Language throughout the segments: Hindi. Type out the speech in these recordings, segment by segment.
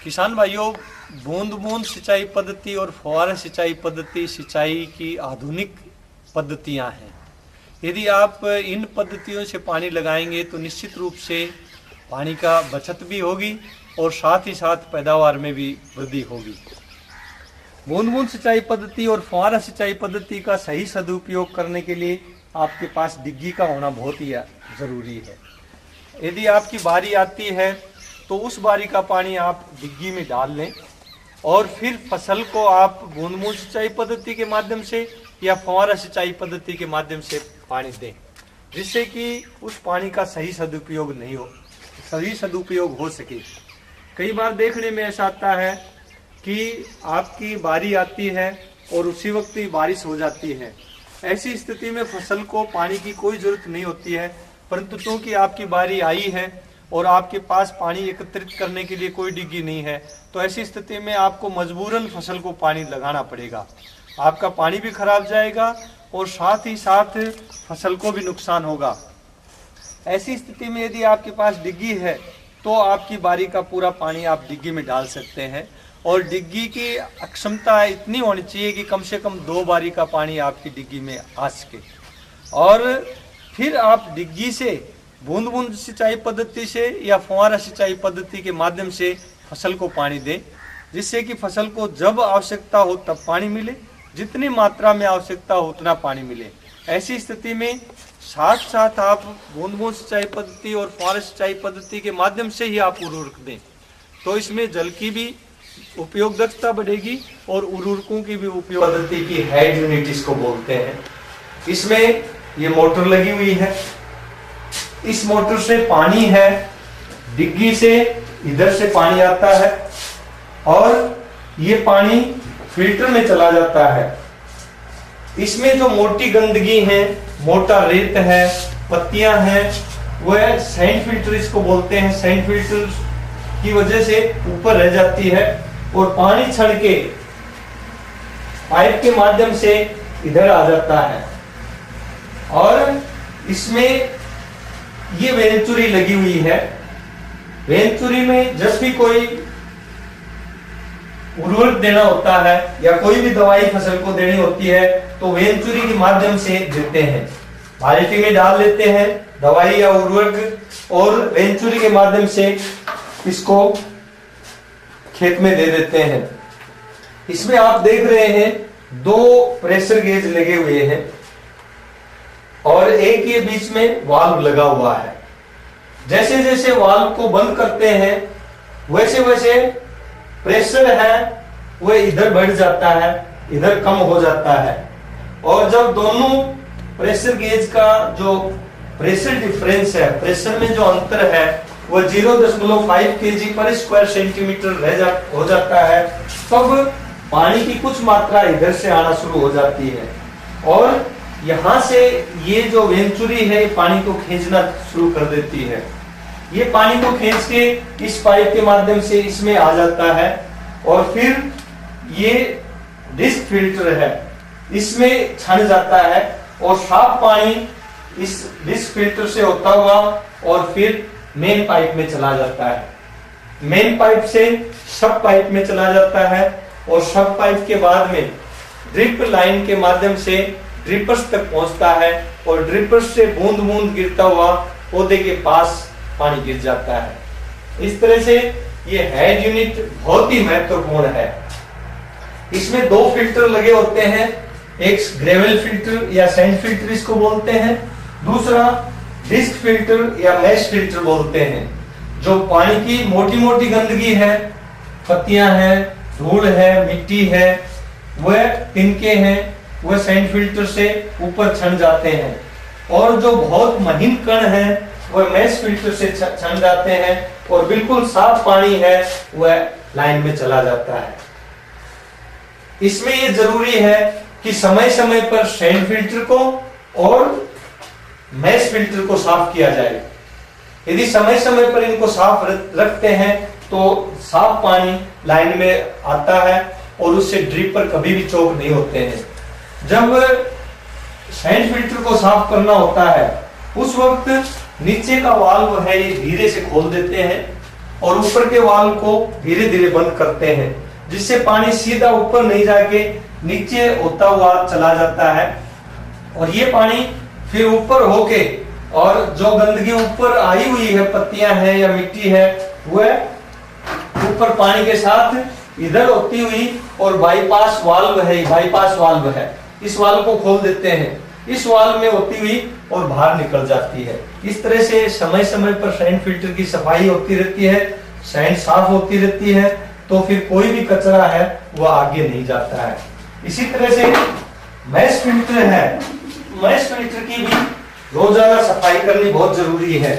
किसान भाइयों, बूंद बूंद सिंचाई पद्धति और फुहारा सिंचाई पद्धति सिंचाई की आधुनिक पद्धतियां हैं। यदि आप इन पद्धतियों से पानी लगाएंगे तो निश्चित रूप से पानी का बचत भी होगी और साथ ही साथ पैदावार में भी वृद्धि होगी। बूंद बूंद सिंचाई पद्धति और फुहारा सिंचाई पद्धति का सही सदुपयोग करने के लिए आपके पास डिग्गी का होना बहुत ही जरूरी है। यदि आपकी बारी आती है तो उस बारी का पानी आप डिग्गी में डाल लें और फिर फसल को आप बूंद बूंद सिंचाई पद्धति के माध्यम से या फुहारा सिंचाई पद्धति के माध्यम से पानी दें, जिससे कि उस पानी का सही सदुपयोग हो सके। कई बार देखने में ऐसा आता है कि आपकी बारी आती है और उसी वक्त ही बारिश हो जाती है। ऐसी स्थिति में फसल को पानी की कोई जरूरत नहीं होती है, परंतु क्योंकि आपकी बारी आई है और आपके पास पानी एकत्रित करने के लिए कोई डिग्गी नहीं है, तो ऐसी स्थिति में आपको मजबूरन फसल को पानी लगाना पड़ेगा। आपका पानी भी खराब जाएगा और साथ ही साथ फसल को भी नुकसान होगा। ऐसी स्थिति में यदि आपके पास डिग्गी है तो आपकी बारी का पूरा पानी आप डिग्गी में डाल सकते हैं और डिग्गी की अक्षमता इतनी होनी चाहिए कि कम से कम 2 बारी का पानी आपकी डिग्गी में आ सके। और फिर आप डिग्गी से बूंद बूंद सिंचाई पद्धति से या फुहारा सिंचाई पद्धति के माध्यम से फसल को पानी दें, जिससे कि फसल को जब आवश्यकता हो तब पानी मिले, जितनी मात्रा में आवश्यकता हो उतना पानी मिले। ऐसी स्थिति में साथ साथ आप बूंद बूंद सिंचाई पद्धति और फुहारा सिंचाई पद्धति के माध्यम से ही आप उर्वरक दें, तो इसमें जल की भी उपयोग दक्षता बढ़ेगी और उर्वरकों की भी उपयोग पद्धति की हेड यूनिट इसको बोलते हैं। इसमें ये मोटर लगी हुई है, इस मोटर से पानी है, डिग्गी से इधर से पानी आता है और ये पानी फिल्टर में चला जाता है। इसमें जो मोटी गंदगी है, मोटा रेत है, पत्तियां हैं, वह सैंड फिल्टर इसको बोलते हैं। सैंड फिल्टर की वजह से ऊपर रह जाती है और पानी छड़ के पाइप के माध्यम से इधर आ जाता है। और इसमें ये वेंचुरी लगी हुई है। वेंचुरी में जब भी कोई उर्वरक देना होता है या कोई भी दवाई फसल को देनी होती है तो वेंचुरी के माध्यम से देते हैं। बाल्टी में डाल लेते हैं दवाई या उर्वरक और वेंचुरी के माध्यम से इसको खेत में दे देते हैं। इसमें आप देख रहे हैं 2 प्रेशर गेज लगे हुए हैं और एक ये बीच में वाल्व लगा हुआ है। जैसे जैसे वाल्व को बंद करते हैं वैसे वैसे प्रेशर है वह इधर बढ़ जाता है, इधर कम हो जाता है। और जब दोनों प्रेशर गेज का जो प्रेशर डिफरेंस है, प्रेशर में जो अंतर है वह 0.5 kg पर स्क्वायर सेंटीमीटर हो जाता है, तब पानी की कुछ मात्रा इधर से आना शुरू हो जाती है और यहां से ये जो वेंचुरी है ये पानी को खींचना शुरू कर देती है। ये पानी को खींच के इस पाइप के माध्यम से इसमें आ जाता है और फिर ये डिस्क फिल्टर है, इसमें छन जाता है और साफ पानी इस डिस्क फिल्टर से होता हुआ और फिर मेन पाइप में चला जाता है। मेन पाइप से सब पाइप में चला जाता है और सब पाइप के बाद में ड्रिप लाइन के माध्यम से ड्रिपर्स तक पहुंचता है और ड्रिपर्स से बूंद बूंद गिरता हुआ पौधे के पास पानी गिर जाता है। इस तरह से ये हेड यूनिट बहुत ही महत्वपूर्ण है। इसमें 2 फिल्टर लगे होते हैं, एक ग्रेवल फिल्टर या सैंड फिल्टर इसको बोलते हैं, दूसरा डिस्क फिल्टर या मैश फिल्टर बोलते हैं। जो पानी की मोटी मोटी गंदगी है, पत्तियां हैं, धूल है, मिट्टी है, वह तिनके हैं, वह सैंड फिल्टर से ऊपर छन जाते हैं और जो बहुत महीन कण है वह मैश फिल्टर से छन जाते हैं और बिल्कुल साफ पानी है वह लाइन में चला जाता है। इसमें यह जरूरी है कि समय समय पर सैंड फिल्टर को और मैश फिल्टर को साफ किया जाए। यदि समय समय पर इनको साफ रखते हैं तो साफ पानी लाइन में आता है और उससे ड्रिपर कभी भी चौक नहीं होते हैं। जब सैंड फिल्टर को साफ करना होता है उस वक्त नीचे का वाल्व है ये धीरे से खोल देते हैं और ऊपर के वाल्व को धीरे धीरे बंद करते हैं, जिससे पानी सीधा ऊपर नहीं जाके नीचे होता हुआ चला जाता है। और ये पानी फिर ऊपर होके, और जो गंदगी ऊपर आई हुई है, पत्तियां हैं या मिट्टी है, वह ऊपर पानी के साथ इधर होती हुई, और बाईपास वाल्व है, इस वाल्व को खोल देते हैं, इस वाल्व में होती हुई और बाहर निकल जाती है। इस तरह से समय समय पर सैंड फिल्टर की सफाई होती रहती है, सैंड साफ होती रहती है, तो फिर कोई भी कचरा है वह आगे नहीं जाता है। इसी तरह से मैश फिल्टर है, मैश फिल्टर की भी रोजाना सफाई करनी बहुत जरूरी है।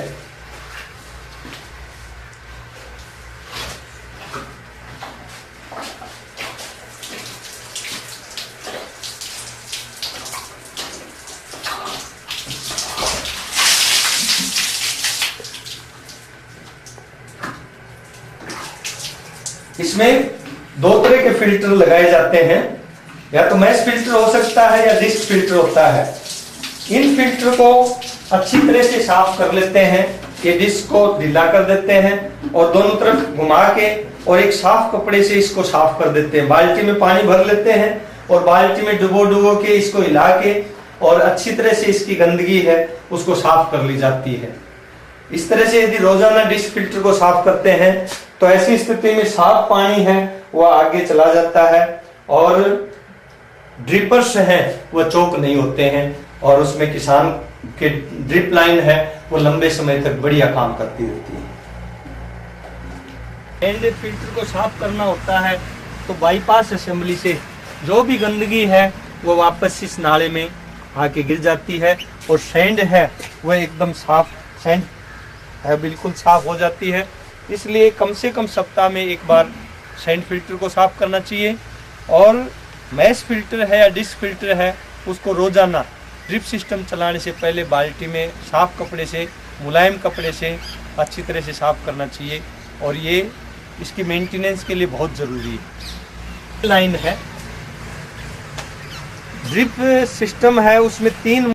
इसमें दो तरह के फिल्टर लगाए जाते हैं, या तो मैश फिल्टर हो सकता है या डिस्क फिल्टर होता है। इन फिल्टर को अच्छी तरह से साफ कर लेते हैं, ये डिस्क को ढीला कर देते हैं और दोनों तरफ घुमा के और एक साफ कपड़े से इसको साफ कर देते हैं। बाल्टी में पानी भर लेते हैं और बाल्टी में डुबो के इसको हिला के और अच्छी तरह से इसकी गंदगी है उसको साफ कर ली जाती है। इस तरह से यदि रोजाना डिस्क फिल्टर को साफ करते हैं तो ऐसी स्थिति में साफ पानी है वह आगे चला जाता है और ड्रिपर्स हैं वह चौक नहीं होते हैं, और उसमें किसान के ड्रिप लाइन है वो लंबे समय तक बढ़िया काम करती रहती है। एंड फिल्टर को साफ करना होता है तो बाईपास असेंबली से जो भी गंदगी है वो वापस इस नाले में आके गिर जाती है, और सैंड है वह एकदम साफ, सैंड है बिल्कुल साफ हो जाती है। इसलिए कम से कम सप्ताह में एक बार सैंड फिल्टर को साफ करना चाहिए। और मैश फिल्टर है या डिस्क फिल्टर है उसको रोजाना ड्रिप सिस्टम चलाने से पहले बाल्टी में साफ कपड़े से, मुलायम कपड़े से अच्छी तरह से साफ करना चाहिए, और ये इसकी मेंटेनेंस के लिए बहुत ज़रूरी है। लाइन है, ड्रिप सिस्टम है, उसमें 3